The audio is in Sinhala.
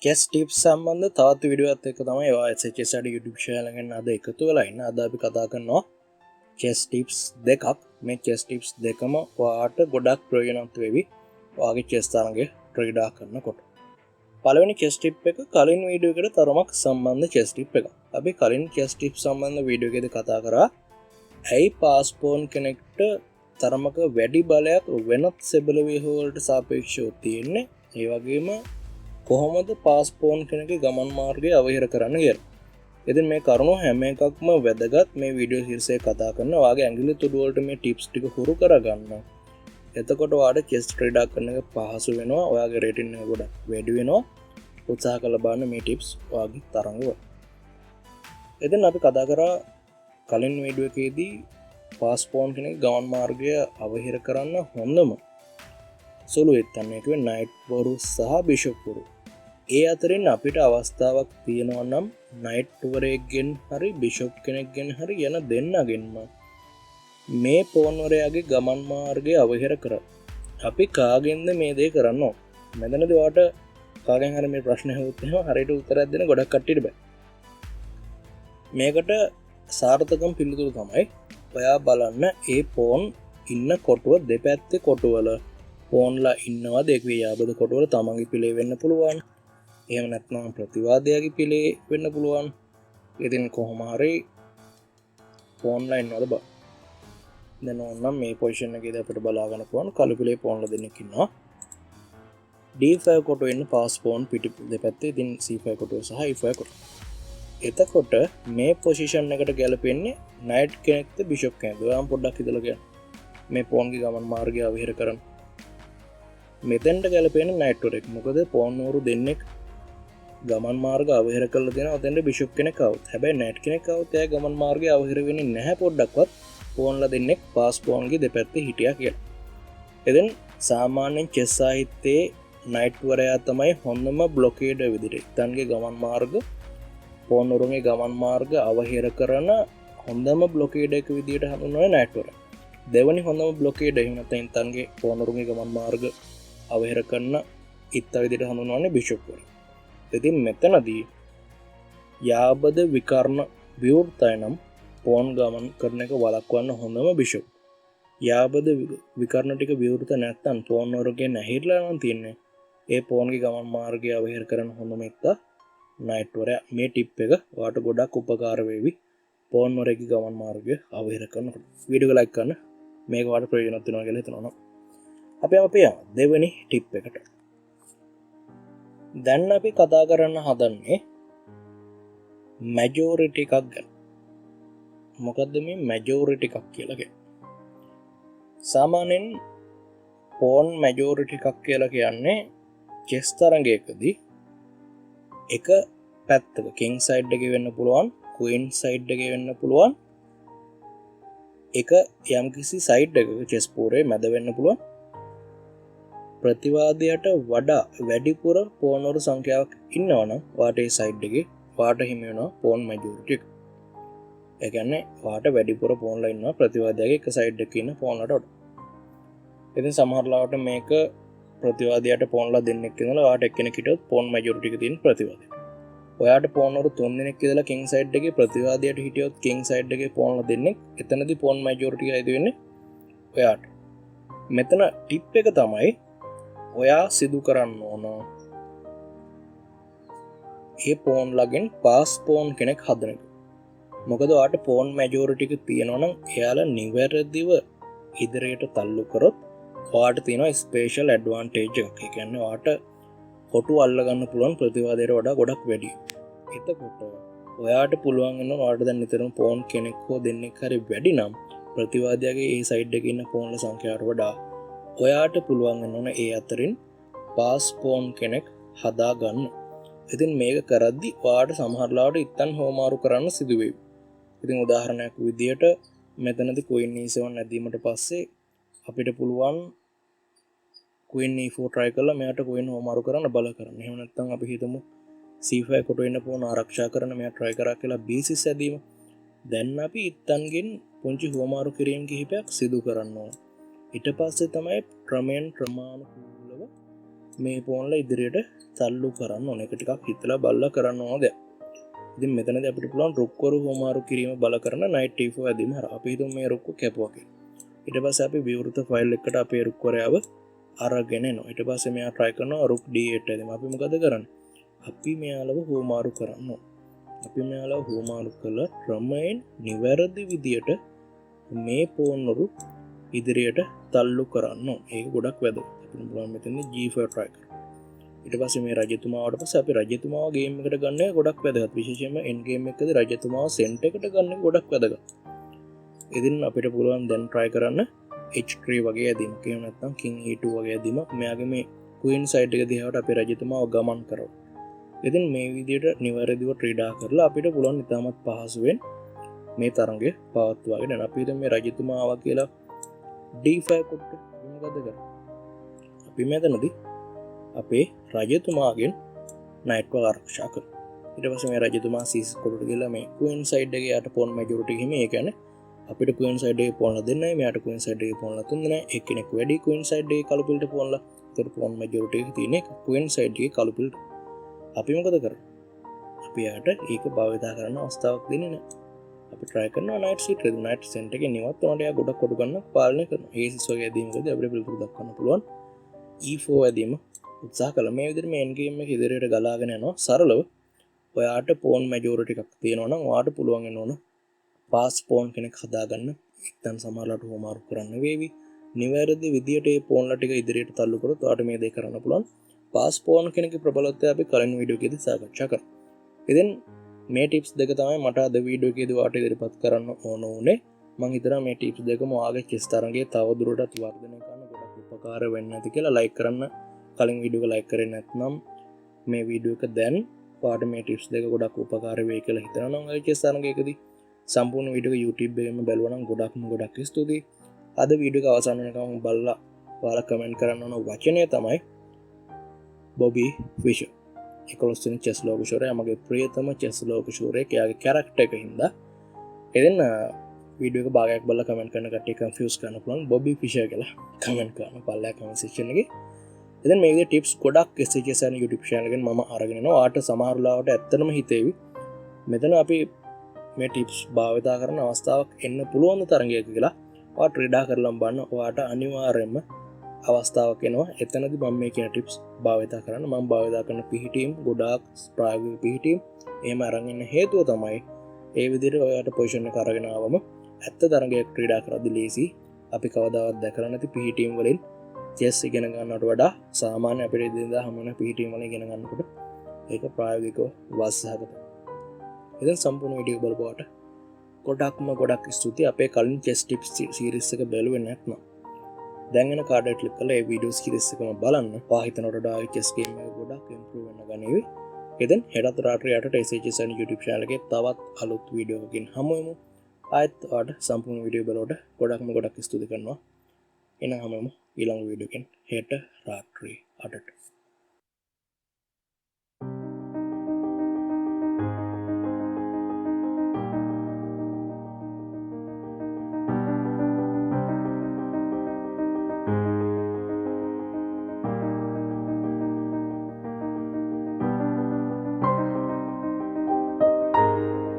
chess tips සම්බන්ධ තවත් වීඩියෝ එකක් එක්ක තමයි ඔය SHS YouTube channel එකෙන් අද එකතු වෙලා ඉන්න. අද අපි කතා කරනවා chess tips දෙකක්. මේ chess tips දෙකම ඔයාට ගොඩක් ප්‍රයෝජනවත් වෙවි. ඔයාගේ chess තරඟේ ක්‍රීඩා කරනකොට. පළවෙනි chess tip එක කලින් වීඩියෝ එකට තරමක් සම්බන්ධ chess tip එකක්. අපි කලින් chess tip සම්බන්ධ වීඩියෝ එකේදී කතා කරා ඇයි පාස් පෝන් කෙනෙක්ට තරමක වැඩි බලයක් වෙනත් සෙබළු වලට සාපේක්ෂව තියෙන්නේ. ඒ වගේම කොහොමද පාස් පෝන් කෙනෙකුගේ ගමන් මාර්ගය අවහිර කරන්න කියලා. ඉතින් මේ කරුණු හැම එකක්ම වැදගත්. මේ වීඩියෝ ශීර්ෂයේ කතා කරන ඔයාගේ ඇඟිලි තුඩු වලට මේ ටිප්ස් ටික හුරු කරගන්න. එතකොට ඔයාට චෙස් ක්‍රීඩා කරන එක පහසු වෙනවා. ඔයාගේ රේටින් එක ගොඩක් වැඩි වෙනවා. උත්සාහ කරලා බලන්න මේ ටිප්ස් ඔයාගේ තරඟව. ඉතින් අපි කතා කරා කලින් වීඩියෝ එකේදී පාස් පෝන් කෙනෙකුගේ ගමන් මාර්ගය අවහිර කරන්න හොඳම සුළු එත්තන්නේ කිව්වේ නයිට් වරු සහ බිෂප් වරු. ඒ අතරින් අපිට අවස්ථාවක් තියෙනවා නම් නයිට් වරයෙක්ගෙන් හරි බිෂප් කෙනෙක්ගෙන් හරි යන දෙන්නගෙන්ම මේ පෝන් වරයාගේ ගමන් මාර්ගය අවහිර කරා. අපි කාගෙන්ද මේ දේ කරන්න ඕන? මෙතනදී ඔයාට කාගෙන් හරි මේ ප්‍රශ්න අහුවොත් එහෙම හරියට උත්තරයක් දෙන්න ගොඩක් කට්ටියට බෑ. මේකට සාර්ථකම පිළිතුරු තමයි ඔයා බලන්න ඒ පෝන් ඉන්න කොටුව දෙපැත්තේ කොටුවල පෝන්ලා ඉන්නවාද එක් ව්‍යාබද කොටුවල තමන්ගේ පිළේ වෙන්න පුළුවන්. එහෙම නැත්නම් ප්‍රතිවාදයාගේ පිළේ වෙන්න පුළුවන්. ඉතින් කොහොම හරි පෝන්ලා ඉන්නවද බා. දැන් ඕනනම් මේ පොසිෂන් එකේදී අපිට බලා ගන්න පුළුවන් කළු පිළේ පෝන්ලා දෙන්නෙක් ඉන්නවා. D5 කොටුව ඉන්න පාස් පෝන් පිටි දෙපැත්තේ. ඉතින් C5 කොටුව සහ E5 කොටුව. එතකොට මේ පොසිෂන් එකට ගැලපෙන්නේ නයිට් කෙනෙක්ද බිෂප් කෙනෙක්ද? ඔයාම පොඩ්ඩක් හිතලා කියන්න. මේ පෝන්ගේ ගමන් මාර්ගය අවහිර කරන්න. මෙතෙන්ට ගැලපෙන නයිට් වරෙක්. මොකද පෝන් වරු දෙන්නෙක් ගමන් මාර්ග අවහිර කරලා දෙනවා. ඔතෙන්ට බිෂප් කෙනෙක් આવුත්. හැබැයි නයිට් කෙනෙක් આવුත් එයා ගමන් මාර්ගය අවහිර වෙන්නේ නැහැ පොඩ්ඩක්වත්. පෝන්ලා දෙන්නෙක් පාස් පෝන්ගේ දෙපැත්තේ හිටියා කියලා. එතෙන් සාමාන්‍යයෙන් චෙස් සාහිත්‍යයේ නයිට් වරයා තමයි හොඳම බ්ලොකේඩ් විදිහට. ඉතින්ගේ ගමන් මාර්ග පෝන් වරුන්ගේ ගමන් මාර්ග අවහිර කරන හොඳම බ්ලොකේඩ් එක විදිහට හඳුන්වන්නේ නයිට් වරයා. දෙවනි හොඳම බ්ලොකේඩ් එහෙම නැත්නම් ඉතින්ගේ පෝන් වරුන්ගේ ගමන් මාර්ග අවහිර කරන ඉත්ත විදිහට හඳුන්වන්නේ බිෂප් වරයා. ඉතින් මෙතනදී යාබද විකර්ණ විවෘතය නම් පෝන් ගමන් කරන එක වළක්වන්න හොඳම බිෂප්. යාබද විකර්ණ ටික විවෘත නැත්නම් පෝන් වරුගේ නැහිරලා නම් තියන්නේ. ඒ පෝන්ගේ ගමන් මාර්ගය අවහිර කරන හොඳම එක්ක නයිට් වරයා. මේ ටිප් එක ඔයාලට ගොඩක් උපකාර වේවි පෝන් වරයාගේ ගමන් මාර්ගය අවහිර කරනකොට. වීඩියෝ එක ලයික් කරන්න. මේක ඔයාලට ප්‍රයෝජනවත් වෙනවා කියලා හිතනවා. අපි යමු දෙවෙනි ටිප් එකට. දැන් අපි කතා කරන්න හදන්නේ මැජොරිටි එකක් ගැන. මොකද්ද මේ මැජොරිටි එකක් කියලා කියන්නේ? සාමාන්‍යයෙන් පෝන් මැජොරිටි එකක් කියලා කියන්නේ චෙස් තරඟයකදී එක පැත්තක කිං සයිඩ් එකේ වෙන්න පුළුවන්, ක්වීන් සයිඩ් එකේ වෙන්න පුළුවන්, එක යම්කිසි සයිඩ් එකක චෙස් පෝරේ මැද වෙන්න පුළුවන්. ප්‍රතිවාදයට වඩා වැඩිපුර පෝන්වරු සංඛ්‍යාවක් ඉන්නවනම් වාට ඒ සයිඩ් එකේ වාට හිමි වෙනවා පෝන් මැජොරිටි එක. ඒ කියන්නේ වාට වැඩිපුර පෝන්ලා ඉන්නවා ප්‍රතිවාදයාගේ එක සයිඩ් එකේ ඉන්න පෝන්ලට වඩා. ඉතින් සමහර ලාවට මේක ප්‍රතිවාදයට පෝන්ලා දෙන්නෙක් ඉඳලා වාට එක්කෙනෙක් හිටියොත් පෝන් මැජොරිටි එක තියෙන ප්‍රතිවාදයට. ඔයාට පෝන්වරු 3 දෙනෙක් ඉඳලා කිං සයිඩ් එකේ ප්‍රතිවාදයට හිටියොත් කිං සයිඩ් එකේ පෝන්ලා දෙන්නෙක්. එතනදී පෝන් මැජොරිටි එකයි වෙන්නේ ඔයාට. මෙතන ටිප් එක තමයි ඔයා සිදු කරන්න ඕන ඒ පෝන් ලගෙන් පාස් පෝන් කෙනෙක් හදන එක. මොකද ඔයාට පෝන් මැජොරිටි එක තියෙනවා නම් එයාලා නිවැරදිව ඉදිරියට තල්ලු කරොත් ඔයාට තියෙනවා ස්පෙෂල් ඇඩ්වාන්ටේජ් එකක්. ඒ කියන්නේ ඔයාට කොටු අල්ල ගන්න පුළුවන් ප්‍රතිවාදයට වඩා ගොඩක් වැඩි. එතකොට ඔයාට පුළුවන් වෙනවා ඔයාට දැන් නිතරම පෝන් කෙනෙක් හෝ දෙන්නෙක් හරි වැඩි නම් ප්‍රතිවාදයාගේ ඒ සයිඩ් එකේ ඉන්න පෝන්ලා සංඛ්‍යාවට වඩා ඔයාට පුළුවන් වෙනවා ඒ අතරින් පාස් පෝන් කෙනෙක් හදා ගන්න. ඉතින් මේක කරද්දි ඔයාට සමහර ලාවට ඉත්තන් හෝමාරු කරන්න සිදු වෙයි. ඉතින් උදාහරණයක් විදියට මෙතනදී queen e7 නැදීමට පස්සේ අපිට පුළුවන් queen e4 try කරලා මෙයාට queen හෝමාරු කරන්න බල කරන්න. එහෙම නැත්නම් අපි හිතමු c5 කොටුව ඉන්න පෝන ආරක්ෂා කරන මෙයා try කරා කියලා b6 ඇදීම. දැන් අපි ඉත්තන්ගෙන් පුංචි හෝමාරු කිරීම කිහිපයක් සිදු කරන්න ඕන. ඊට පස්සේ තමයි ක්‍රමෙන් ක්‍රමානුකූලව මේ පෝන්ලා ඉදිරියට තල්ලු කරන්න ඕන. ඒක ටිකක් හිතලා බලලා කරන්න ඕන දෙයක්. ඉතින් මෙතනදී අපිට පුළුවන් රුක්වරු හුවමාරු කිරීම බල කරන knight e4 ඇදීම හරහා අපි හිතමු මේ රුක්ක කැපුවා කියලා. ඊට පස්සේ අපි විවෘත ෆයිල් එකකට අපේ රුක්වරයව අරගෙන එනවා. ඊට පස්සේ මෙයා try කරනවා රුක් d8 ඇදීම. අපි මොකද කරන්නේ? අපි මෙයාලව හුවමාරු කරන්න ඕන. අපි මෙයාලව හුවමාරු කළා ක්‍රමයෙන් නිවැරදි විදියට මේ පෝන්වරු ඉදිරියට තල්ලු කරන්න ඕන. ඒක ගොඩක් වැදගත්. අපිට පුළුවන් මෙතනදී g4 try කරන්න. ඊට පස්සේ මේ රජතුමාවට පස්සේ අපි රජතුමාව ගේම් එකට ගන්න එක ගොඩක් වැදගත්. විශේෂයෙන්ම එන්ඩ් ගේම් එකකදී රජතුමාව සෙන්ටර් එකට ගන්න එක ගොඩක් වැදගත්. ඉතින් අපිට පුළුවන් දැන් try කරන්න h3 වගේ ඇදීමක්. එහෙම නැත්නම් king e2 වගේ ඇදීමක්. මෙයාගේ මේ queen side එක දිහාට අපි රජතුමාව ගමන් කරමු. ඉතින් මේ විදිහට නිවැරදිව ක්‍රීඩා කරලා අපිට පුළුවන් ඉතාමත් පහසුවෙන් මේ තරඟය පවත්වාගෙන යන්න. අපි හිතමු මේ රජතුමා ආවා කියලා d5 කොට මොකද කරන්නේ? අපි මෙතනදී අපේ රජතුමාගෙන් නයිට්ව ආරක්ෂා කරනවා. ඊට පස්සේ මේ රජතුමා c6 කොටට ගිහලා මේ queen side එකේ යට pawn majority හිම. ඒ කියන්නේ අපිට queen side එකේ pawn දෙන්නයි, මෙයාට queen side එකේ pawn තුන් දෙනයි. එක්කෙනෙක් වැඩි queen side එකේ කළු පිළට pawnලා. ඒතර pawn majority එක තියෙන්නේ queen side එකේ කළු පිළට. අපි මොකද කරන්නේ? අපි යාට ඒක භාවිතා කරන්න අවස්ථාවක් දෙන්නේ නැහැ. අපි try කරනවා knight c3 knight center එකේ නිවත් උනට යා ගොඩක් කොටු ගන්න පාලනය කරනවා. a6 වගේ ඇදීමකදී අපිට පිළිතුරු දක්වන්න පුළුවන්. e4 ඇදීම උත්සාහ කළා. මේ විදිහට මේ end game එක ඉදිරියට ගලාගෙන යනවා සරලව. ඔයාට pawn majority එකක් තියෙනවා නම් ඔයාට පුළුවන් වෙන ඕන pass pawn කෙනෙක් හදාගන්න. එක්තන් සමහරලාට හොමාරු කරන්න වේවි. නිවැරදි විදියට මේ pawn ලා ටික ඉදිරියට තල්ලු කරොත් ඔයාට මේ දේ කරන්න පුළුවන්. pass pawn කෙනෙක්ගේ ප්‍රබලත්වය අපි කලින් වීඩියෝ එකේදී සාකච්ඡා කරා. ඉතින් මේ ටිප්ස් දෙක තමයි මට අද වීඩියෝ එකේදී ඔයාලට ඉදිරිපත් කරන්න ඕන උනේ. මම හිතනවා මේ ටිප්ස් දෙකම ඔයාගේ chess තරඟයේ තව දුරටත් වර්ධනය කරන්න ගොඩක් උපකාර වෙන්න ඇති කියලා. ලයික් කරන්න, කලින් වීඩියෝ එක ලයික් කරේ නැත්නම් මේ වීඩියෝ එක දැන් ඔයාලට මේ ටිප්ස් දෙක ගොඩක් උපකාර වෙයි කියලා හිතනවා නම් ඔය chess තරඟයකදී සම්පූර්ණ වීඩියෝ එක YouTube එකේම බලුවා නම් ගොඩක් ස්තුතියි. අද වීඩියෝ එක අවසන් වෙනකම් බලලා ඔයාලා කමෙන්ට් කරන්න ඕන වචනය තමයි බොබි ෆිෂර්. 11 වෙනි චෙස් ලෝක ෂෝරය මගේ ප්‍රියතම චෙස් ලෝක ෂෝරේ එයාගේ කැරක්ටර් එක හින්දා. එදින වීඩියෝ එක භාගයක් බලලා කමෙන්ට් කරන කට්ටිය කන්ෆියුස් කරන්න පුළුවන් බොබි ෆිෂර් කියලා කමෙන්ට් කරන්න පල්ලා කමෙන්ට් සෙක්ෂන් එකේ. එදින මේ විදිහේ ටිප්ස් ගොඩක් SHS යන YouTube channel එකෙන් මම අරගෙන යනවා. ඔයාට සමහර ලාවට ඇත්තටම හිතේවි මෙතන අපි මේ ටිප්ස් භාවිතා කරන අවස්ථාවක් එන්න පුළුවන් තරඟයක කියලා. ඔයා ක්‍රීඩා කරලා බලන්න. ඔයාට අනිවාර්යයෙන්ම අවස්ථාවක් එනවා. එතනදී මම මේ කියන ටිප්ස් භාවිතා කරන්න. මම භාවිතා කරන පිහිටීම් ගොඩාක් ප්‍රායෝගික පිහිටීම්. එහෙම අරන් ඉන්න හේතුව තමයි ඒ විදිහට ඔයාට පොසිෂන් එක අරගෙන ආවම ඇත්ත තරඟයක් ක්‍රීඩා කරද්දී ලේසි. අපි කවදාවත් දැකලා නැති පිහිටීම් වලින් චෙස් ඉගෙන ගන්නවට වඩා සාමාන්‍ය අපිට ඉදින්දා හමු වෙන පිහිටීම් වලින් ඉගෙන ගන්නකොට ඒක ප්‍රායෝගිකව වාසසහගතයි. ඉතින් සම්පූර්ණ වීඩියෝ බලපුවාට ගොඩක් ස්තුතියි. අපේ කලින් චෙස් ටිප්ස් සීරීස් එක බැලුවේ නැත්නම් දැන් එන කාඩ් එක ක්ලික් කරලා ඒ වීඩියෝ සීරීස් එකම බලන්න. වාහිතනට වඩා chess game එක ගොඩක් improve වෙන්න ගනීවි. ඉතින් හෙටත් රාත්‍රියේ 8ට SHS YouTube channel එකේ තවත් අලුත් වීඩියෝ එකකින් හමු වෙමු. ආයෙත් ඔයාලට සම්පූර්ණ වීඩියෝ බලවට ගොඩක් ස්තුති කරනවා. එහෙනම් හමු වෙමු ඊළඟ වීඩියෝ එකෙන් හෙට රාත්‍රියේ 8ට.